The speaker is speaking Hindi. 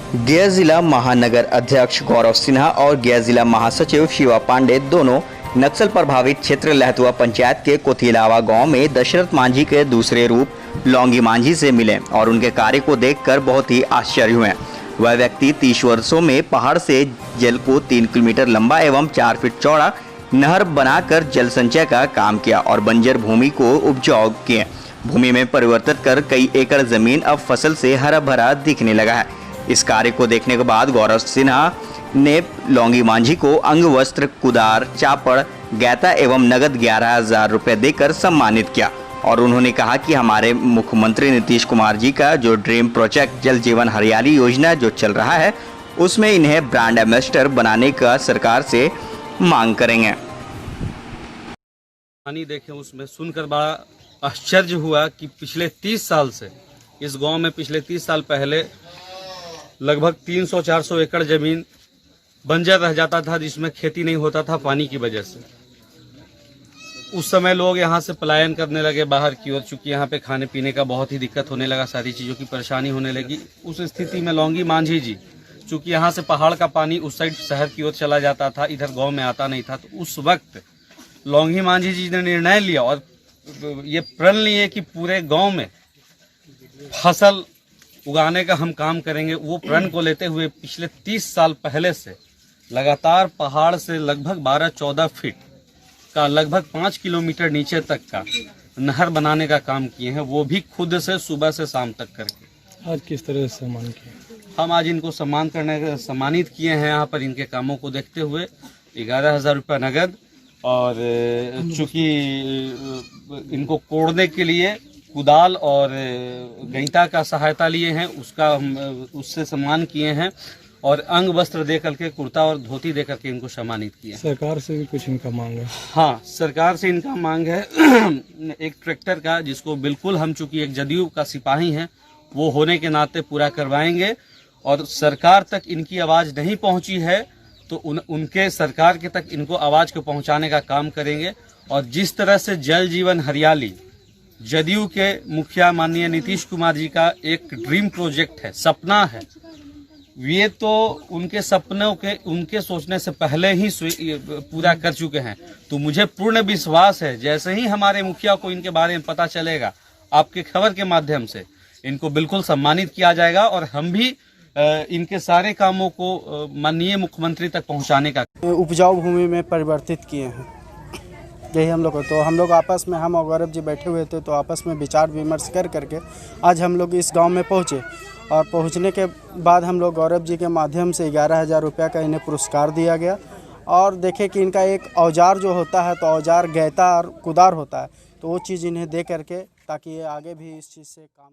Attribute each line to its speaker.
Speaker 1: गया जिला महानगर अध्यक्ष गौरव सिन्हा और गया जिला महासचिव शिवा पांडे दोनों नक्सल प्रभावित क्षेत्र लहतुआ पंचायत के कोथिलावा गांव में दशरथ मांझी के दूसरे रूप लौंगी मांझी से मिले और उनके कार्य को देखकर बहुत ही आश्चर्य हुए। वह व्यक्ति 30 वर्षों में पहाड़ से जल को 3 किलोमीटर लंबा एवं 4 फीट चौड़ा नहर बनाकर जल संचय का काम किया और बंजर भूमि को उपजाऊ किए। भूमि में परिवर्तित कर कई एकड़ जमीन अब फसल से हरा भरा दिखने लगा है। इस कार्य को देखने के बाद गौरव सिन्हा ने लौंगी मांझी को अंग वस्त्र, कुदार, चापड़, गैता एवं नगद 11,000 रुपए देकर सम्मानित किया और उन्होंने कहा कि हमारे मुख्यमंत्री नीतीश कुमार जी का जो ड्रीम प्रोजेक्ट जल जीवन हरियाली योजना जो चल रहा है उसमें इन्हें ब्रांड एम्बेसडर बनाने का सरकार से मांग करेंगे।
Speaker 2: पानी देखे उसमें सुनकर बड़ा आश्चर्य हुआ कि पिछले 30 साल से इस गांव में पिछले 30 साल पहले लगभग 300-400 एकड़ जमीन बंजर रह जाता था, जिसमें खेती नहीं होता था पानी की वजह से। उस समय लोग यहाँ से पलायन करने लगे बाहर की ओर, चूंकि यहाँ पे खाने पीने का बहुत ही दिक्कत होने लगा, सारी चीज़ों की परेशानी होने लगी। उस स्थिति में लौंगी मांझी जी, चूंकि यहाँ से पहाड़ का पानी उस साइड शहर की ओर चला जाता था, इधर गाँव में आता नहीं था, तो उस वक्त लौंगी मांझी जी ने निर्णय लिया और ये प्रण लिए कि पूरे गाँव में फसल उगाने का हम काम करेंगे। वो प्रण को लेते हुए पिछले 30 साल पहले से लगातार पहाड़ से लगभग 12-14 फीट का लगभग 5 किलोमीटर नीचे तक का नहर बनाने का काम किए हैं, वो भी खुद से सुबह से शाम तक करके।
Speaker 3: आज किस तरह से सम्मान किया?
Speaker 2: हम आज इनको सम्मानित किए हैं यहाँ पर इनके कामों को देखते हुए 11,000 रुपये नगद, और चूँकि इनको कोड़ने के लिए कुदाल और गैंता का सहायता लिए हैं, उसका हम उससे सम्मान किए हैं और अंग वस्त्र दे करके, कुर्ता और धोती दे करके इनको सम्मानित किए।
Speaker 3: सरकार से भी कुछ इनका मांग है?
Speaker 2: हाँ, सरकार से इनका मांग है एक ट्रैक्टर का, जिसको बिल्कुल हम चूंकि एक जदयू का सिपाही हैं वो होने के नाते पूरा करवाएंगे, और सरकार तक इनकी आवाज़ नहीं पहुंची है तो उनके सरकार के तक इनको आवाज़ को पहुंचाने का काम करेंगे। और जिस तरह से जल जीवन हरियाली जदयू के मुखिया माननीय नीतीश कुमार जी का एक ड्रीम प्रोजेक्ट है, सपना है, ये तो उनके सपनों के उनके सोचने से पहले ही पूरा कर चुके हैं। तो मुझे पूर्ण विश्वास है जैसे ही हमारे मुखिया को इनके बारे में पता चलेगा, आपके खबर के माध्यम से इनको बिल्कुल सम्मानित किया जाएगा और हम भी इनके सारे कामों को माननीय मुख्यमंत्री तक पहुंचाने का।
Speaker 4: उपजाऊ भूमि में परिवर्तित किए हैं, यही हम लोग। तो हम लोग आपस में, हम और गौरव जी बैठे हुए थे, तो आपस में विचार विमर्श कर करके आज हम लोग इस गांव में पहुंचे और पहुंचने के बाद हम लोग गौरव जी के माध्यम से 11,000 रुपये का इन्हें पुरस्कार दिया गया। और देखे कि इनका एक औजार जो होता है, तो औजार गैता और कुदार होता है, तो वो चीज़ इन्हें दे करके, ताकि ये आगे भी इस चीज़ से काम